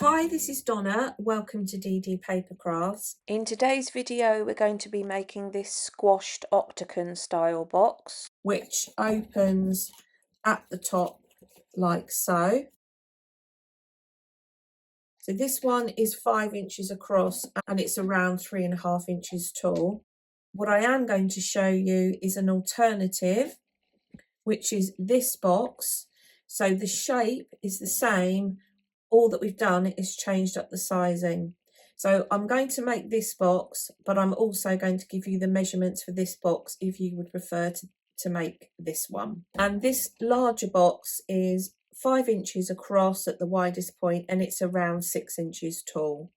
Hi, this is Donna. Welcome to DD Paper Crafts. In today's video, we're going to be making this squashed octagon style box, which opens at the top like so. So this one is 5 inches across and it's around 3.5 inches tall. What I am going to show you is an alternative, which is this box. So the shape is the same. All that we've done is changed up the sizing. So I'm going to make this box, but I'm also going to give you the measurements for this box if you would prefer to make this one. And this larger box is 5 inches across at the widest point and it's around 6 inches tall,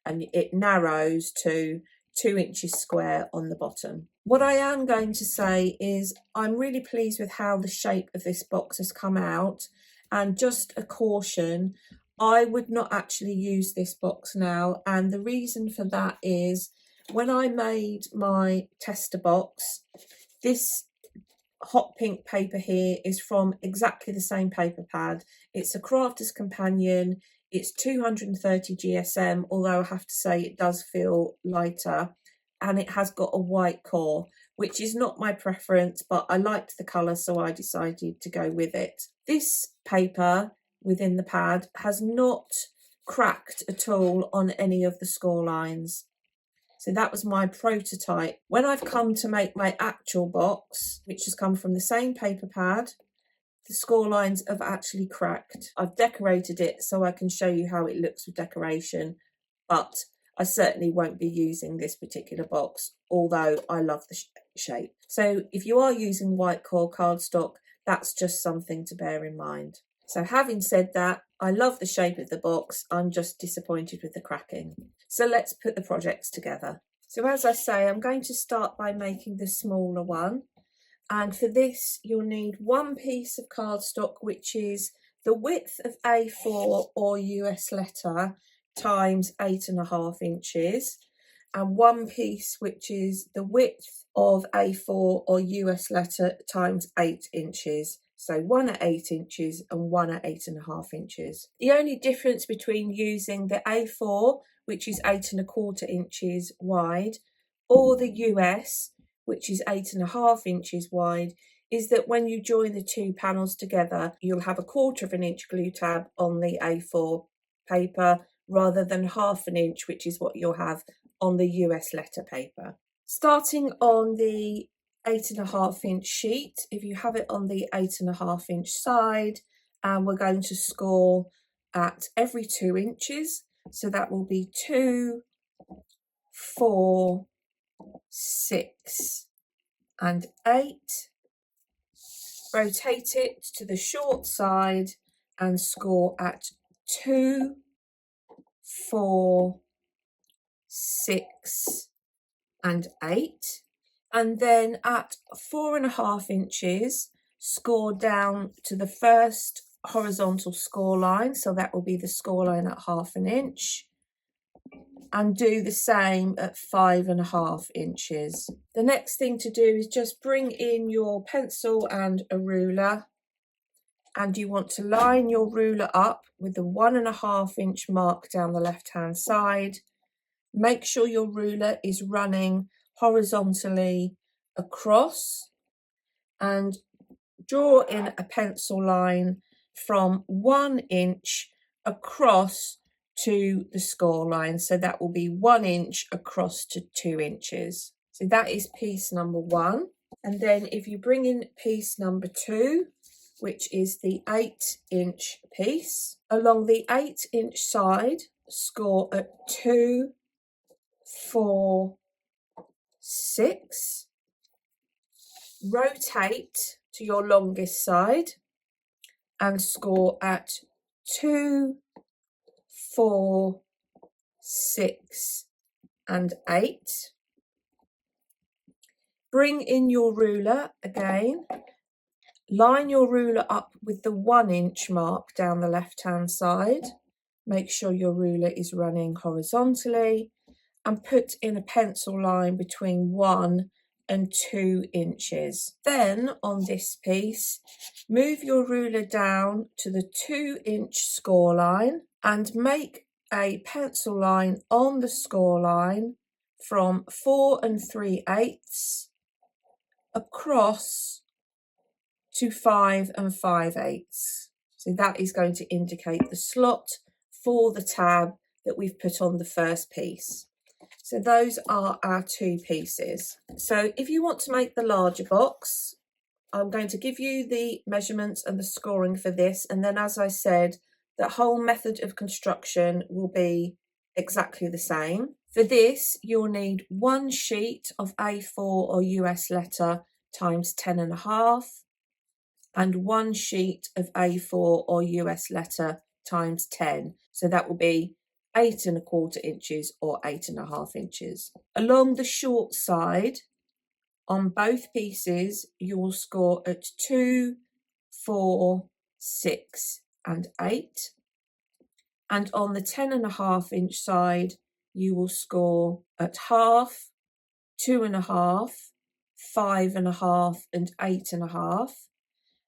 and it narrows to 2 inches square on the bottom. What I am going to say is I'm really pleased with how the shape of this box has come out, and just a caution, I would not actually use this box now, and the reason for that is when I made my tester box, this hot pink paper here is from exactly the same paper pad. It's a Crafter's Companion. It's 230 GSM, although I have to say it does feel lighter, and it has got a white core, which is not my preference, but I liked the colour, so I decided to go with it. This paper within the pad has not cracked at all on any of the score lines. So that was my prototype. When I've come to make my actual box, which has come from the same paper pad, the score lines have actually cracked. I've decorated it so I can show you how it looks with decoration, but I certainly won't be using this particular box, although I love the shape. So if you are using white core cardstock, that's just something to bear in mind. So having said that, I love the shape of the box. I'm just disappointed with the cracking. So let's put the projects together. So as I say, I'm going to start by making the smaller one. And for this, you'll need one piece of cardstock, which is the width of A4 or US letter times 8.5 inches. And one piece, which is the width of A4 or US letter times 8 inches. So one at 8 inches and one at 8.5 inches. The only difference between using the A4, which is 8.25 inches wide, or the US, which is 8.5 inches wide, is that when you join the two panels together, you'll have 1/4 inch glue tab on the A4 paper rather than 1/2 inch, which is what you'll have on the US letter paper. Starting on the 8.5 inch sheet, if you have it on the 8.5 inch side, and we're going to score at every 2 inches. So that will be 2, 4, 6 and 8. Rotate it to the short side and score at 2, 4, 6 and 8. And then at 4.5 inches, score down to the first horizontal score line. So that will be the score line at 1/2 inch. And do the same at 5.5 inches. The next thing to do is just bring in your pencil and a ruler. And you want to line your ruler up with the 1.5 inch mark down the left-hand side. Make sure your ruler is running horizontally across, and draw in a pencil line from 1 inch across to the score line. So that will be 1 inch across to 2 inches. So that is piece number 1. And then if you bring in piece number 2, which is the 8 inch piece, along the 8 inch side, score at 2, 4, 6, rotate to your longest side and score at 2, 4, 6 and 8. Bring in your ruler again, line your ruler up with the 1 inch mark down the left hand side. Make sure your ruler is running horizontally, and put in a pencil line between 1 and 2 inches. Then on this piece, move your ruler down to the 2 inch score line and make a pencil line on the score line from 4 3/8 across to 5 5/8. So that is going to indicate the slot for the tab that we've put on the first piece. So those are our two pieces. So if you want to make the larger box, I'm going to give you the measurements and the scoring for this, and then, as I said, the whole method of construction will be exactly the same. For this, you'll need one sheet of A4 or US letter times 10.5 and one sheet of A4 or US letter times 10. So that will be 8¼ inches or 8.5 inches. Along the short side, on both pieces, you will score at 2, 4, 6 and 8. And on the 10.5 inch side, you will score at half, 2.5, 5.5 and 8.5.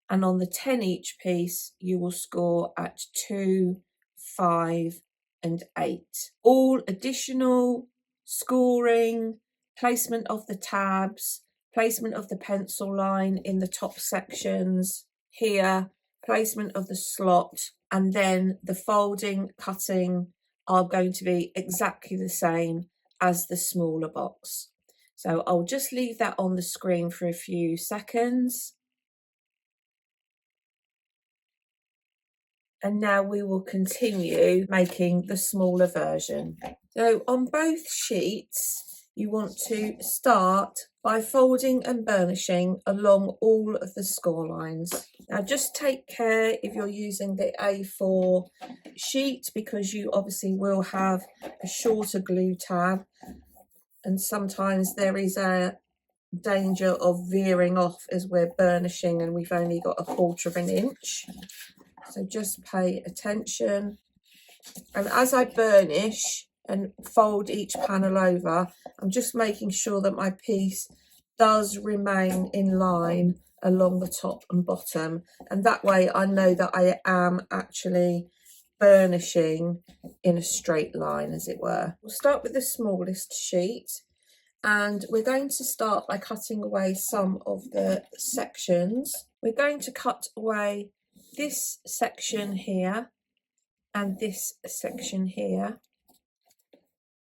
And on the 10 each piece, you will score at 2, 5 and 8. All additional scoring, placement of the tabs, placement of the pencil line in the top sections here, placement of the slot, and then the folding, cutting are going to be exactly the same as the smaller box. So I'll just leave that on the screen for a few seconds. And now we will continue making the smaller version. So on both sheets, you want to start by folding and burnishing along all of the score lines. Now just take care if you're using the A4 sheet, because you obviously will have a shorter glue tab, and sometimes there is a danger of veering off as we're burnishing and we've only got 1/4 inch. So just pay attention. And as I burnish and fold each panel over, I'm just making sure that my piece does remain in line along the top and bottom. And that way I know that I am actually burnishing in a straight line, as it were. We'll start with the smallest sheet. And we're going to start by cutting away some of the sections. We're going to cut away this section here, and this section here,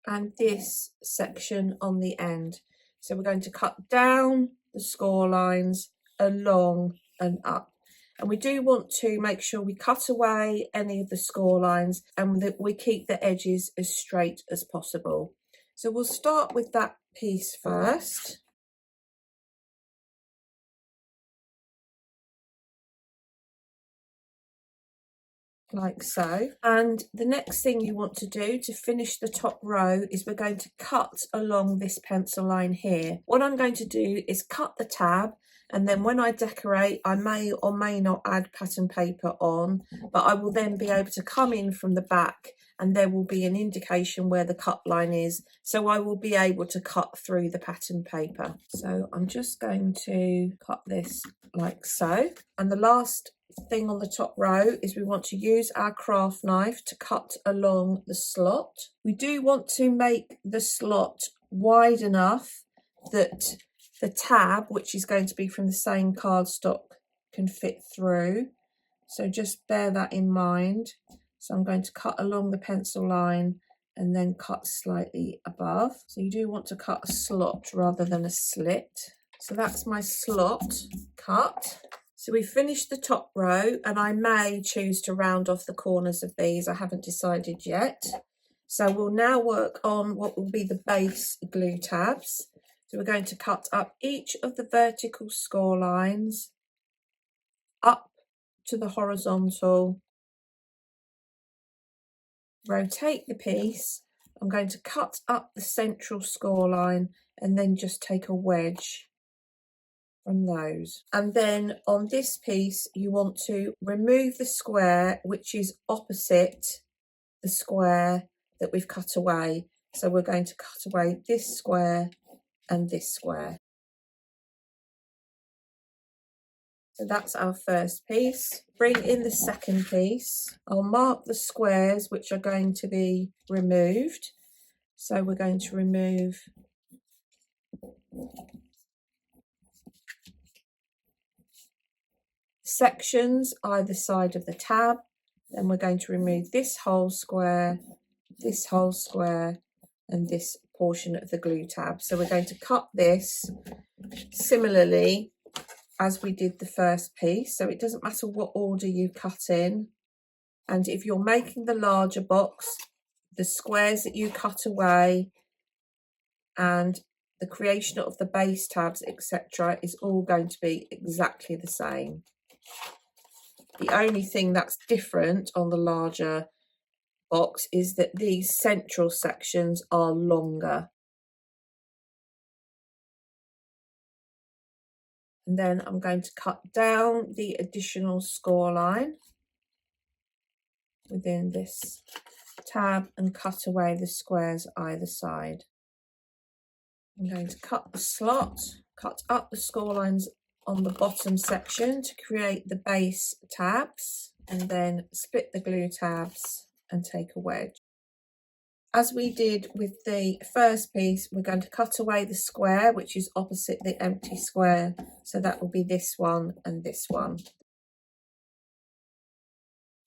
and this section on the end. So we're going to cut down the score lines, along and up. And we do want to make sure we cut away any of the score lines and that we keep the edges as straight as possible. So we'll start with that piece first. Like so. And the next thing you want to do to finish the top row is we're going to cut along this pencil line here. What I'm going to do is cut the tab, and then when I decorate, I may or may not add pattern paper on, but I will then be able to come in from the back and there will be an indication where the cut line is. So I will be able to cut through the pattern paper. So I'm just going to cut this like so. And the last thing on the top row is we want to use our craft knife to cut along the slot. We do want to make the slot wide enough that the tab, which is going to be from the same cardstock, can fit through. So just bear that in mind. So I'm going to cut along the pencil line and then cut slightly above. So you do want to cut a slot rather than a slit. So that's my slot cut. So we've finished the top row, and I may choose to round off the corners of these. I haven't decided yet. So we'll now work on what will be the base glue tabs. So we're going to cut up each of the vertical score lines up to the horizontal. Rotate the piece. I'm going to cut up the central score line and then just take a wedge from those. And then on this piece, you want to remove the square which is opposite the square that we've cut away. So we're going to cut away this square and this square. So that's our first piece. Bring in the second piece. I'll mark the squares which are going to be removed. So we're going to remove sections either side of the tab. Then we're going to remove this whole square, and this portion of the glue tab. So we're going to cut this similarly as we did the first piece. So it doesn't matter what order you cut in. And if you're making the larger box, the squares that you cut away and the creation of the base tabs, etc., is all going to be exactly the same. The only thing that's different on the larger box is that these central sections are longer. And then I'm going to cut down the additional score line within this tab and cut away the squares either side. I'm going to cut the slot, cut up the score lines on the bottom section to create the base tabs, and then split the glue tabs and take a wedge. As we did with the first piece, we're going to cut away the square which is opposite the empty square, so that will be this one and this one.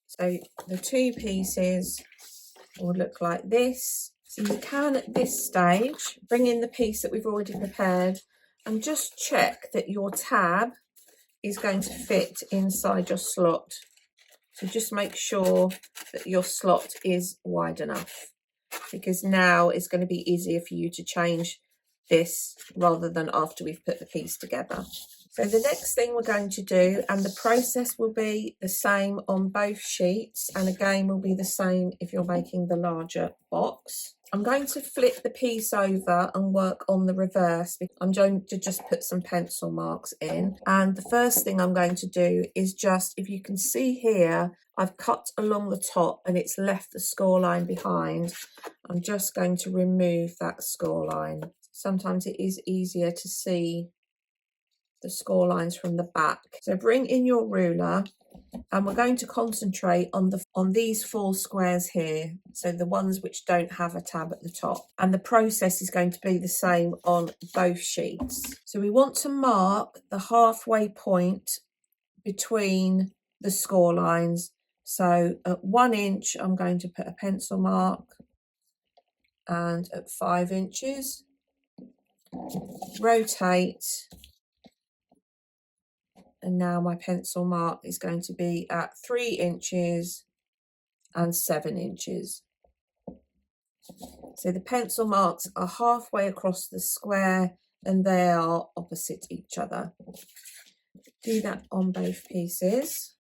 So the two pieces will look like this. So you can at this stage bring in the piece that we've already prepared and just check that your tab is going to fit inside your slot. So just make sure that your slot is wide enough, because now it's going to be easier for you to change this rather than after we've put the piece together. So the next thing we're going to do, and the process will be the same on both sheets, and again will be the same if you're making the larger box. I'm going to flip the piece over and work on the reverse. I'm going to just put some pencil marks in, and the first thing I'm going to do is just, if you can see here, I've cut along the top and it's left the score line behind. I'm just going to remove that score line. Sometimes it is easier to see the score lines from the back. So bring in your ruler, and we're going to concentrate on these 4 squares here, so the ones which don't have a tab at the top, and the process is going to be the same on both sheets. So we want to mark the halfway point between the score lines. So at 1 inch I'm going to put a pencil mark, and at 5 inches rotate, and now my pencil mark is going to be at 3 inches and 7 inches. So the pencil marks are halfway across the square and they are opposite each other. Do that on both pieces.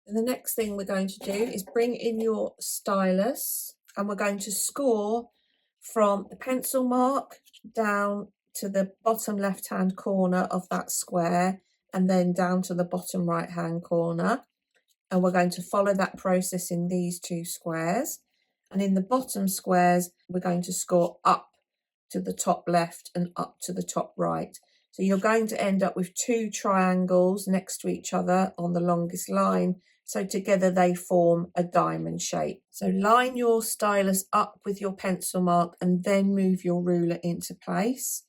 And the next thing we're going to do is bring in your stylus, and we're going to score from the pencil mark down to the bottom left hand corner of that square, and then down to the bottom right hand corner, and we're going to follow that process in these 2 squares. And in the bottom squares we're going to score up to the top left and up to the top right. So you're going to end up with 2 triangles next to each other on the longest line, so together they form a diamond shape. So line your stylus up with your pencil mark and then move your ruler into place.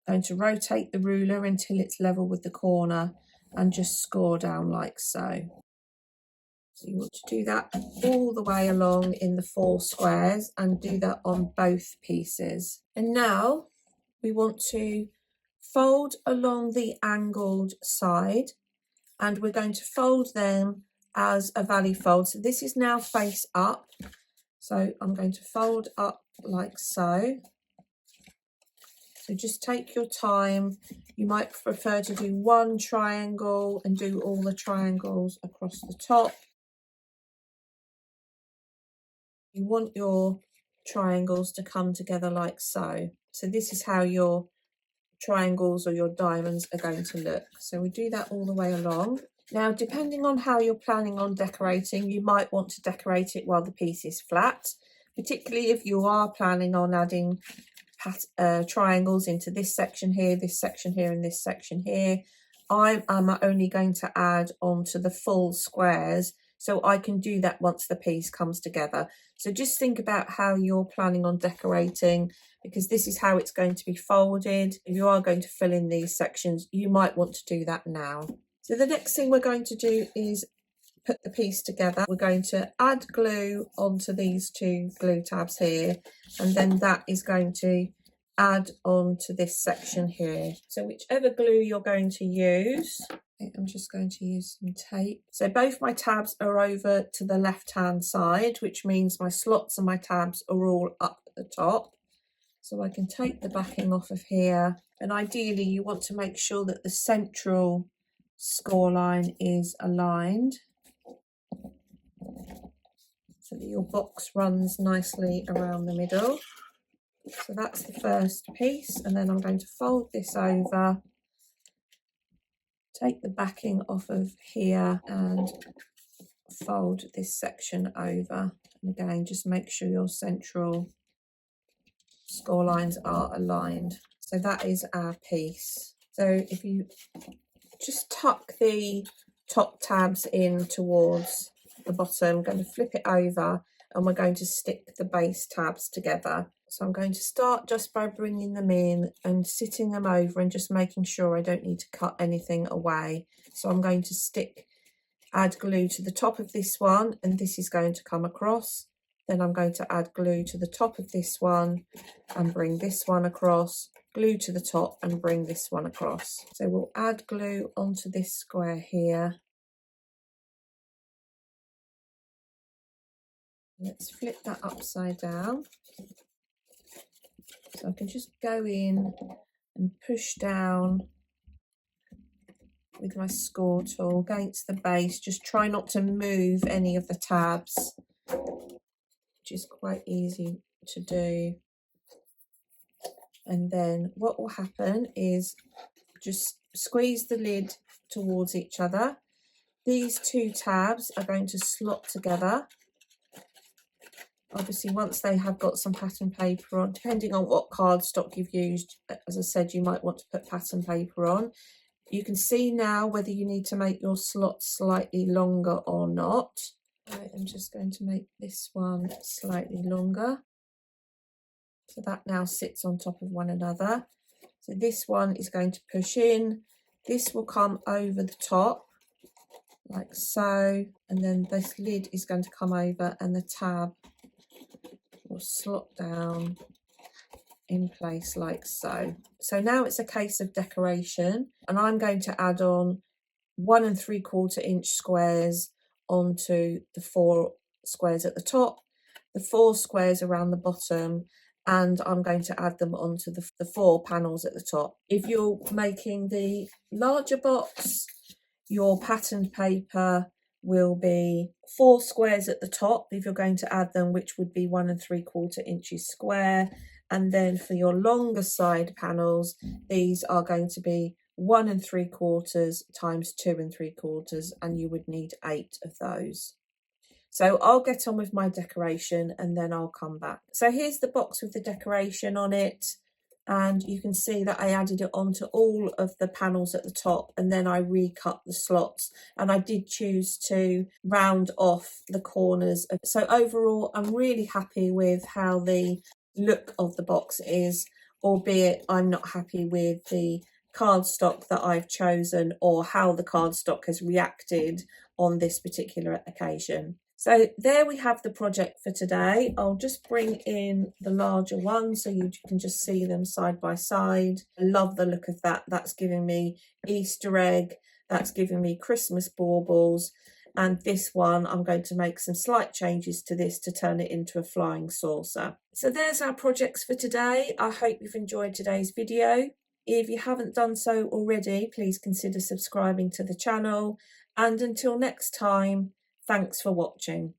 Going to rotate the ruler until it's level with the corner and just score down like so. So you want to do that all the way along in the 4 squares and do that on both pieces. And now we want to fold along the angled side, and we're going to fold them as a valley fold. So this is now face up. So I'm going to fold up like so. So just take your time. You might prefer to do 1 triangle and do all the triangles across the top. You want your triangles to come together like so. So this is how your triangles or your diamonds are going to look. So we do that all the way along. Now, depending on how you're planning on decorating, you might want to decorate it while the piece is flat, particularly if you are planning on adding triangles into this section here, and this section here. I am only going to add onto the full squares, so I can do that once the piece comes together. So just think about how you're planning on decorating, because this is how it's going to be folded. If you are going to fill in these sections, you might want to do that now. So the next thing we're going to do is put the piece together. We're going to add glue onto these two glue tabs here, and then that is going to add on to this section here. So whichever glue you're going to use, I'm just going to use some tape. So both my tabs are over to the left hand side, which means my slots and my tabs are all up at the top. So I can take the backing off of here, and ideally you want to make sure that the central score line is aligned, so that your box runs nicely around the middle. So that's the first piece, and then I'm going to fold this over, take the backing off of here and fold this section over. And again, just make sure your central score lines are aligned. So that is our piece. So if you just tuck the top tabs in towards the bottom, I'm going to flip it over and we're going to stick the base tabs together. So I'm going to start just by bringing them in and sitting them over and just making sure I don't need to cut anything away. So I'm going to add glue to the top of this one, and this is going to come across. Then I'm going to add glue to the top of this one and bring this one across, glue to the top and bring this one across. So we'll add glue onto this square here. Let's flip that upside down. So I can just go in and push down with my score tool against the base. Just try not to move any of the tabs, which is quite easy to do. And then what will happen is just squeeze the lid towards each other. These two tabs are going to slot together. Obviously, once they have got some pattern paper on, depending on what cardstock you've used, as I said, you might want to put pattern paper on. You can see now whether you need to make your slots slightly longer or not. Right, I'm just going to make this one slightly longer. So that now sits on top of one another. So this one is going to push in. This will come over the top, like so. And then this lid is going to come over and the tab will slot down in place like so. So now it's a case of decoration, and I'm going to add on 1 3/4 inch squares onto the 4 squares at the top, the 4 squares around the bottom, and I'm going to add them onto the 4 panels at the top. If you're making the larger box, your patterned paper will be 4 squares at the top if you're going to add them, which would be 1 3/4 inches square. And then for your longer side panels, these are going to be 1 3/4 times 2 3/4, and you would need 8 of those. So I'll get on with my decoration and then I'll come back. So here's the box with the decoration on it. And you can see that I added it onto all of the panels at the top, and then I recut the slots, and I did choose to round off the corners. So overall, I'm really happy with how the look of the box is, albeit I'm not happy with the cardstock that I've chosen or how the cardstock has reacted on this particular occasion. So there we have the project for today. I'll just bring in the larger one so you can just see them side by side. I love the look of that. That's giving me Easter egg. That's giving me Christmas baubles. And this one, I'm going to make some slight changes to this to turn it into a flying saucer. So there's our projects for today. I hope you've enjoyed today's video. If you haven't done so already, please consider subscribing to the channel. And until next time, thanks for watching.